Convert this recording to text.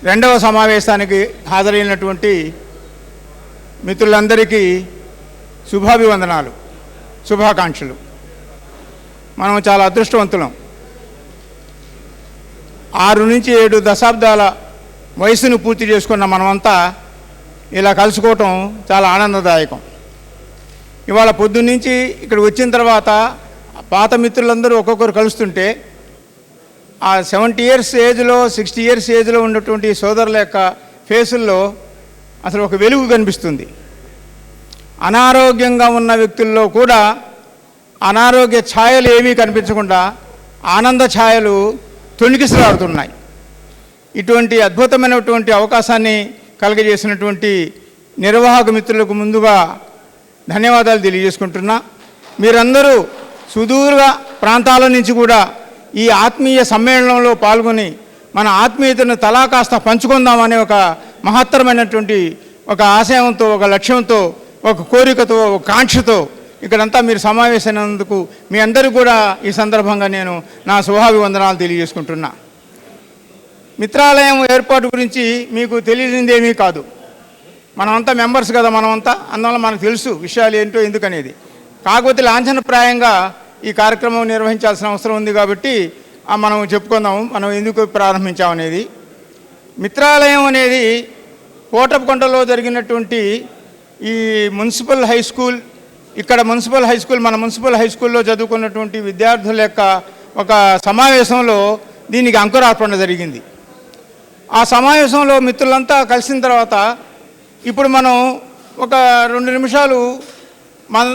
రెండవ సమావేశానికి హాజరైనటువంటి మిత్రులందరికీ శుభాభివందనాలు, శుభాకాంక్షలు. మనం చాలా అదృష్టవంతులం. 6 నుంచి 7 దశాబ్దాల వయసును పూర్తి చేసుకున్న మనమంతా ఇలా కలుసుకోవటం చాలా ఆనందదాయకం. ఇవాళ పొద్దున్నుంచి ఇక్కడ వచ్చిన తర్వాత పాత మిత్రులందరూ ఒక్కొక్కరు కలుస్తుంటే ఆ 70 ఇయర్స్ ఏజ్లో 60 ఇయర్స్ ఏజ్లో ఉన్నటువంటి సోదరుల యొక్క ఫేసుల్లో అసలు ఒక వెలుగు కనిపిస్తుంది. అనారోగ్యంగా ఉన్న వ్యక్తుల్లో కూడా అనారోగ్య ఛాయలు ఏమీ కనిపించకుండా ఆనంద ఛాయలు తొణికిసలాడుతున్నాయి. ఇటువంటి అద్భుతమైనటువంటి అవకాశాన్ని కలుగజేసినటువంటి నిర్వాహక మిత్రులకు ముందుగా ధన్యవాదాలు తెలియజేసుకుంటున్నా. మీరందరూ సుదూర ప్రాంతాల నుంచి కూడా ఈ ఆత్మీయ సమ్మేళనంలో పాల్గొని మన ఆత్మీయతను తలా కాస్త పంచుకుందామనే ఒక మహత్తరమైనటువంటి ఒక ఆశయంతో, ఒక లక్ష్యంతో, ఒక కోరికతో, ఒక కాంక్షతో ఇక్కడంతా మీరు సమావేశమైనందుకు మీ అందరూ కూడా ఈ సందర్భంగా నేను నా శుభాభివందనాలు తెలియజేసుకుంటున్నా. మిత్రాలయం ఏర్పాటు గురించి మీకు తెలియనిదేమీ కాదు. మనమంతా మెంబర్స్ కదా, మనమంతా, అందువల్ల మనకు తెలుసు విషయాలు ఏంటో ఎందుకనేది. కాకపోతే లాంఛనప్రాయంగా ఈ కార్యక్రమం నిర్వహించాల్సిన అవసరం ఉంది కాబట్టి మనం చెప్పుకుందాము మనం ఎందుకు ప్రారంభించామనేది. మిత్రాలయం అనేది కోటప్పకొండలో జరిగినటువంటి ఈ మున్సిపల్ హై స్కూల్, ఇక్కడ మున్సిపల్ హై స్కూల్, మన మున్సిపల్ హై స్కూల్లో చదువుకున్నటువంటి విద్యార్థుల యొక్క ఒక సమావేశంలో దీనికి అంకురార్పణ జరిగింది. ఆ సమావేశంలో మిత్రులంతా కలిసిన తర్వాత ఇప్పుడు మనం ఒక 2 నిమిషాలు మన